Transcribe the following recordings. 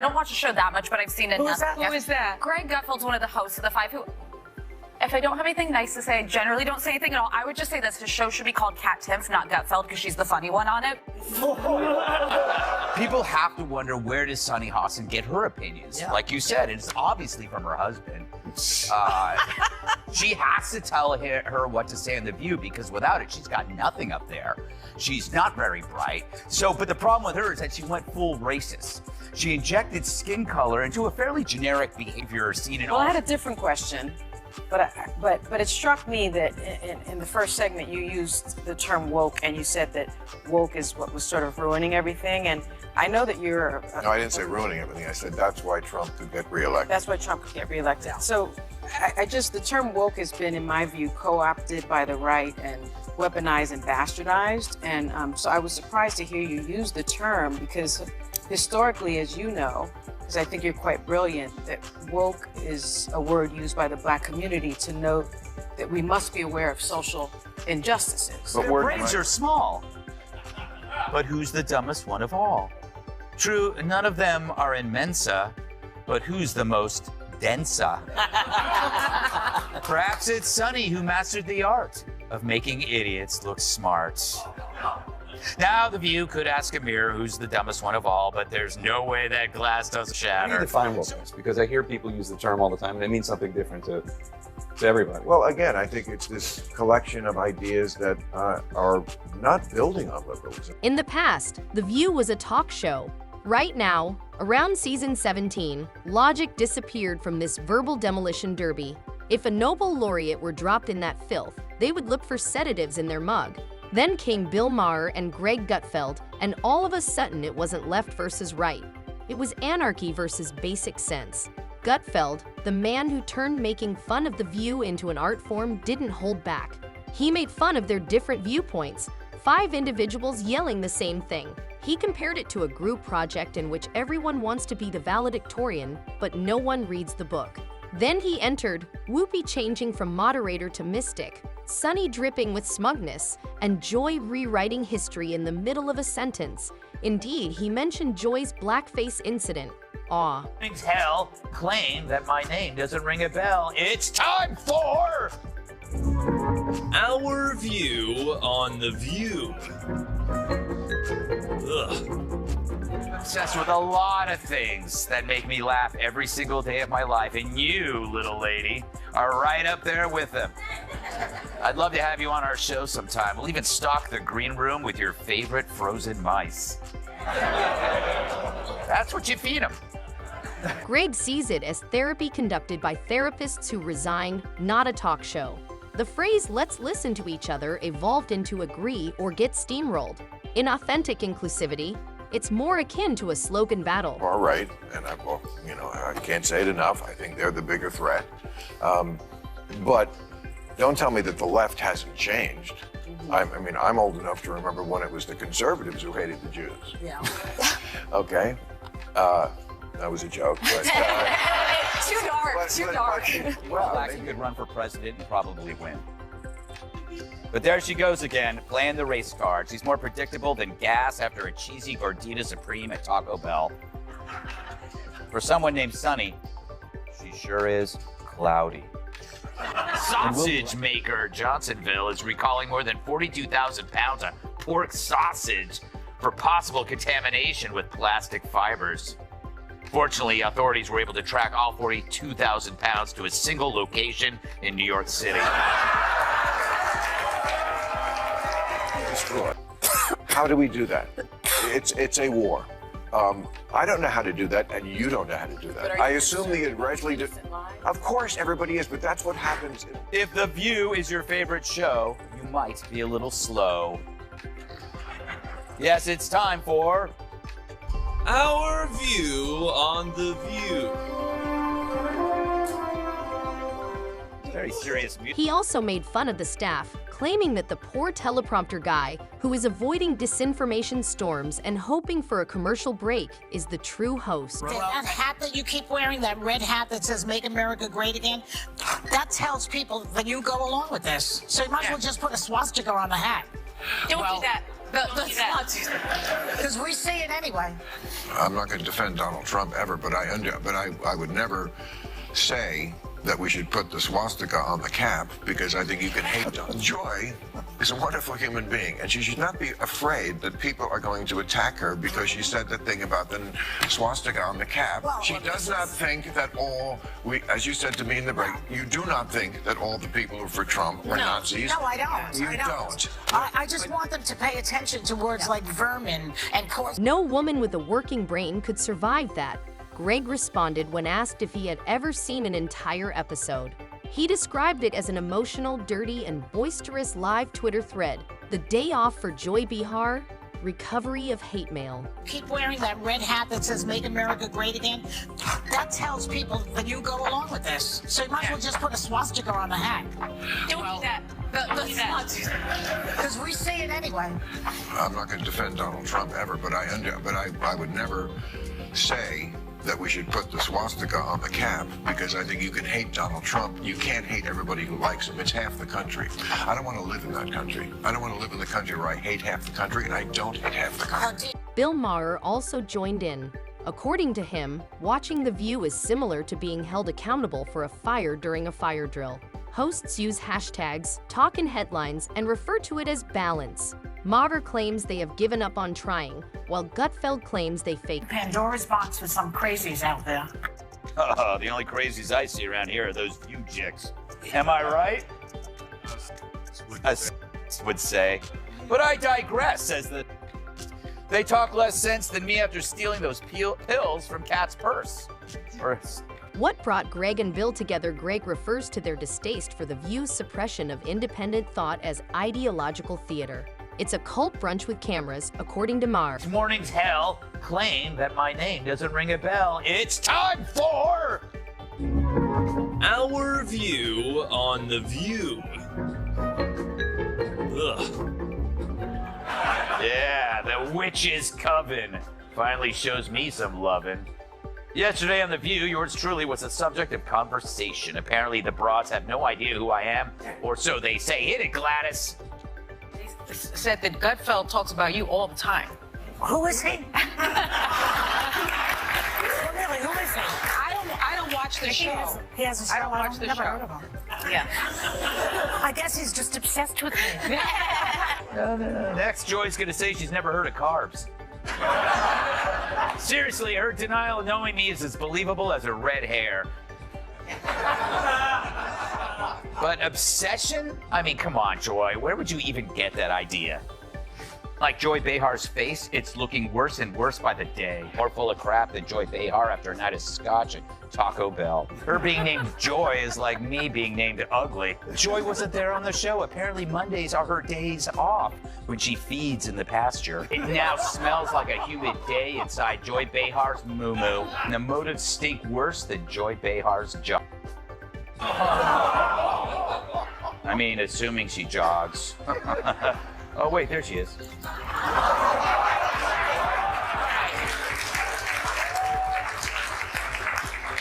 don't watch the show that much, but I've seen it. Who is that? Yes. Who is that? Greg Gutfeld's one of the hosts of The Five, who, if I don't have anything nice to say, I generally don't say anything at all. I would just say this, his show should be called Kat Timpf, not Gutfeld, because she's the funny one on it. People have to wonder, where does Sunny Hostin get her opinions? Yeah. Like you said, it's obviously from her husband. She has to tell her what to say in The View, because without it, she's got nothing up there. She's not very bright. But the problem with her is that she went full racist. She injected skin color into a fairly generic behavior seen in all. Well, I had a different question, but it struck me that in the first segment you used the term woke, and you said that woke is what was sort of ruining everything. And I know that you're. No, I didn't say ruining everything. I said that's why Trump could get reelected. That's why Trump could get reelected. So the term woke has been, in my view, co-opted by the right and weaponized and bastardized. And so I was surprised to hear you use the term, because historically, as you know, because I think you're quite brilliant, that woke is a word used by the Black community to note that we must be aware of social injustices. Their brains are small. But who's the dumbest one of all? True, none of them are in Mensa, but who's the most densa? Perhaps it's Sunny who mastered the art of making idiots look smart. Now, The View could ask a mirror who's the dumbest one of all, but there's no way that glass doesn't How do you shatter. define wokeness? Because I hear people use the term all the time, and it means something different to everybody. Well, again, I think it's this collection of ideas that are not building on liberalism. In the past, The View was a talk show. Right now, around season 17, logic disappeared from this verbal demolition derby. If a Nobel laureate were dropped in that filth, they would look for sedatives in their mug. Then came Bill Maher and Greg Gutfeld, and all of a sudden it wasn't left versus right. It was anarchy versus basic sense. Gutfeld, the man who turned making fun of The View into an art form, didn't hold back. He made fun of their different viewpoints, 5 individuals yelling the same thing. He compared it to a group project in which everyone wants to be the valedictorian, but no one reads the book. Then he entered, Whoopi changing from moderator to mystic, Sunny dripping with smugness, and Joy rewriting history in the middle of a sentence. Indeed, he mentioned Joy's blackface incident. Aw. Hell, claim that my name doesn't ring a bell. It's time for Our view on The View. obsessed with a lot of things that make me laugh every single day of my life, and you, little lady, are right up there with them. I'd love to have you on our show sometime. We'll even stock the green room with your favorite frozen mice. That's what you feed them. Greg sees it as therapy conducted by therapists who resign, not a talk show. The phrase "let's listen to each other" evolved into agree or get steamrolled. In authentic inclusivity, it's more akin to a slogan battle. All right, and I can't say it enough. I think they're the bigger threat. But don't tell me that the left hasn't changed. I'm old enough to remember when it was the conservatives who hated the Jews. Yeah. Okay, that was a joke. But, Too dark. Well, Laxton could run for president and probably win. But there she goes again, playing the race card. She's more predictable than gas after a cheesy Gordita Supreme at Taco Bell. For someone named Sunny, she sure is cloudy. Sausage maker Johnsonville is recalling more than 42,000 pounds of pork sausage for possible contamination with plastic fibers. Fortunately, authorities were able to track all 42,000 pounds to a single location in New York City. how do we do that? It's a war. I don't know how to do that, and you don't know how to do that. I assume the originally Of course, everybody is, but that's what happens. If The View is your favorite show, you might be a little slow. Yes, it's time for Our view on The View. very serious music. He also made fun of the staff, claiming that the poor teleprompter guy, who is avoiding disinformation storms and hoping for a commercial break, is the true host. That hat that you keep wearing, that red hat that says "Make America Great Again," that tells people that you go along with this. So you might as well just put a swastika on the hat. Don't do that. Let's not do that. Because we see it anyway. I'm not going to defend Donald Trump ever, but I would never say that we should put the swastika on the cap because I think you can hate Donald. Joy is a wonderful human being, and she should not be afraid that people are going to attack her because she said that thing about the swastika on the cap. Well, she does not think that as you said to me in the break, you do not think that all the people who are for Trump are Nazis. No, I don't. You don't. I just want them to pay attention to words like vermin and cause. No woman with a working brain could survive that. Greg responded when asked if he had ever seen an entire episode. He described it as an emotional, dirty, and boisterous live Twitter thread. The day off for Joy Behar, recovery of hate mail. Keep wearing that red hat that says "Make America Great Again." That tells people that you go along with this. So you might as well just put a swastika on the hat. Don't do that. Let's not do that. Because we see it anyway. I'm not going to defend Donald Trump ever, but I would never say that we should put the swastika on the cap because I think you can hate Donald Trump. You can't hate everybody who likes him. It's half the country. I don't want to live in that country. I don't want to live in the country where I hate half the country and I don't hate half the country. Bill Maher also joined in. According to him, watching The View is similar to being held accountable for a fire during a fire drill. Hosts use hashtags, talk in headlines, and refer to it as balance. Maher claims they have given up on trying, while Gutfeld claims they faked. Pandora's box with some crazies out there. The only crazies I see around here are those View chicks. Am I right? Us would say. But I digress, says the... They talk less sense than me after stealing those pills from Kat's purse. What brought Greg and Bill together? Greg refers to their distaste for The View's suppression of independent thought as ideological theater. It's a cult brunch with cameras, according to Maher. This morning's hell claim that my name doesn't ring a bell. It's time for... Our view on The View. Ugh. Yeah, the witch's coven finally shows me some lovin'. Yesterday on The View, yours truly was the subject of conversation. Apparently the broads have no idea who I am, or so they say. Hit it, Gladys. Said that Gutfeld talks about you all the time. Who is he? Really, who is he? I don't watch the show. He has a show. I don't watch the never show. heard of him. Yeah. I guess he's just obsessed with me. Next, Joy's gonna say she's never heard of carbs. Seriously, her denial of knowing me is as believable as her red hair. But obsession? I mean, come on, Joy. Where would you even get that idea? Like Joy Behar's face, it's looking worse and worse by the day. More full of crap than Joy Behar after a night of scotch at Taco Bell. Her being named Joy is like me being named Ugly. Joy wasn't there on the show. Apparently Mondays are her days off when she feeds in the pasture. It now smells like a humid day inside Joy Behar's moo-moo. And the motives stink worse than Joy Behar's job. I mean, assuming she jogs. Oh, wait, there she is.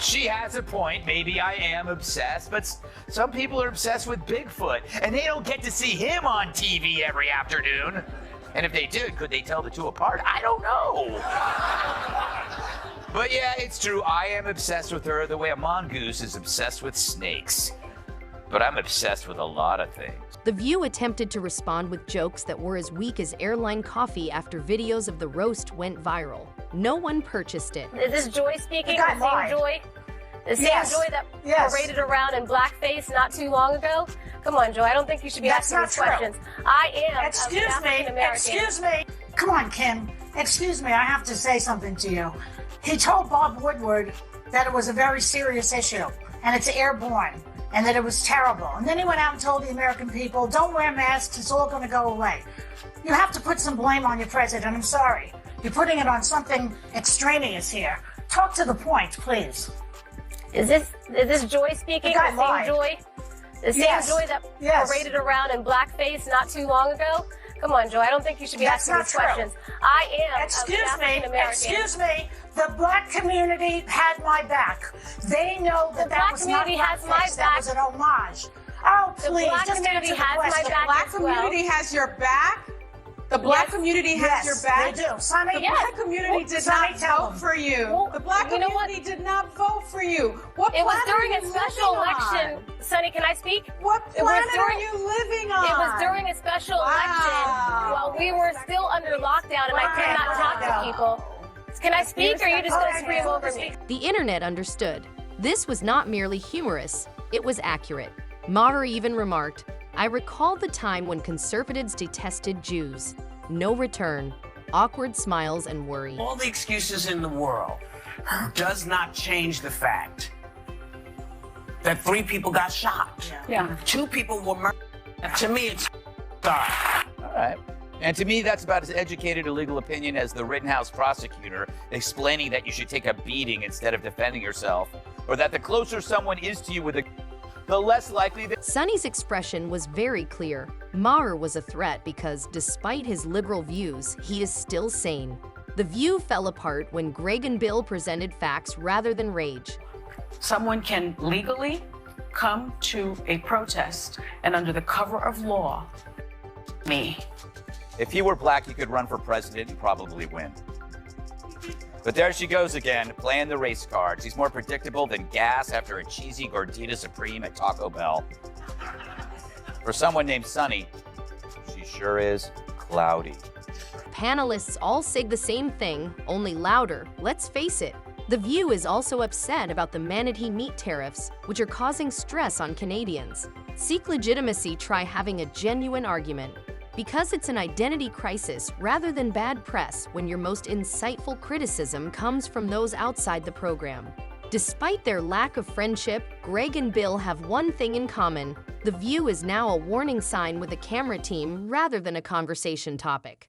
She has a point. Maybe I am obsessed, but some people are obsessed with Bigfoot, and they don't get to see him on TV every afternoon. And if they did, could they tell the two apart? I don't know. But yeah, it's true. I am obsessed with her the way a mongoose is obsessed with snakes. But I'm obsessed with a lot of things. The View attempted to respond with jokes that were as weak as airline coffee after videos of the roast went viral. No one purchased it. Is this Joy speaking? The guy The lied. same Joy? The same Yes. Joy that Yes. paraded around in blackface not too long ago? Come on, Joy. I don't think you should be That's asking not these true. questions. I am Excuse an me. African American. Excuse me. Come on, Kim. Excuse me. I have to say something to you. He told Bob Woodward that it was a very serious issue and it's airborne and that it was terrible. And then he went out and told the American people, don't wear masks. It's all going to go away. You have to put some blame on your president. I'm sorry. You're putting it on something extraneous here. Talk to the point, please. Is this Joy speaking? The guy The lied. same Joy? The same Yes. Joy that Yes. paraded around in blackface not too long ago? Come on, Joy. I don't think you should be That's asking not these true. questions. I am Excuse an me. African American. Excuse me. The black community had my back. They know that The that black was not community has my blackface. That back. was an homage. Oh, The please, black just community answer the has my question. back Black as well. community has your back? The black Yes. community has your back. They do. Sonny, The black community did Sonny, not tell vote them. for you. Well, The black you know what? community did not vote for you. What It was planet during are a you special living election. on? Sonny, can I speak? What It was planet are during- you living on? It was during a special election while we were still under lockdown and I could not talk to people. Can I speak or are you just going to scream over me? The internet understood. This was not merely humorous, it was accurate. Maher even remarked, "I recall the time when conservatives detested Jews. No return. Awkward smiles and worry." All the excuses in the world does not change the fact that 3 people got shot. Yeah. 2 people were murdered. To me, it's sorry. All right. And to me, that's about as educated a legal opinion as the Rittenhouse prosecutor explaining that you should take a beating instead of defending yourself, or that the closer someone is to you with a the less likely that. Sonny's expression was very clear. Maher was a threat because, despite his liberal views, he is still sane. The View fell apart when Greg and Bill presented facts rather than rage. Someone can legally come to a protest and under the cover of law, me. If he were black, he could run for president and probably win. But there she goes again, playing the race card. She's more predictable than gas after a cheesy gordita supreme at Taco Bell. For someone named Sunny, she sure is cloudy. Panelists all say the same thing, only louder. Let's face it. The View is also upset about the manatee meat tariffs, which are causing stress on Canadians. Seek legitimacy, try having a genuine argument. Because it's an identity crisis rather than bad press when your most insightful criticism comes from those outside the program. Despite their lack of friendship, Greg and Bill have one thing in common. The View is now a warning sign with a camera team rather than a conversation topic.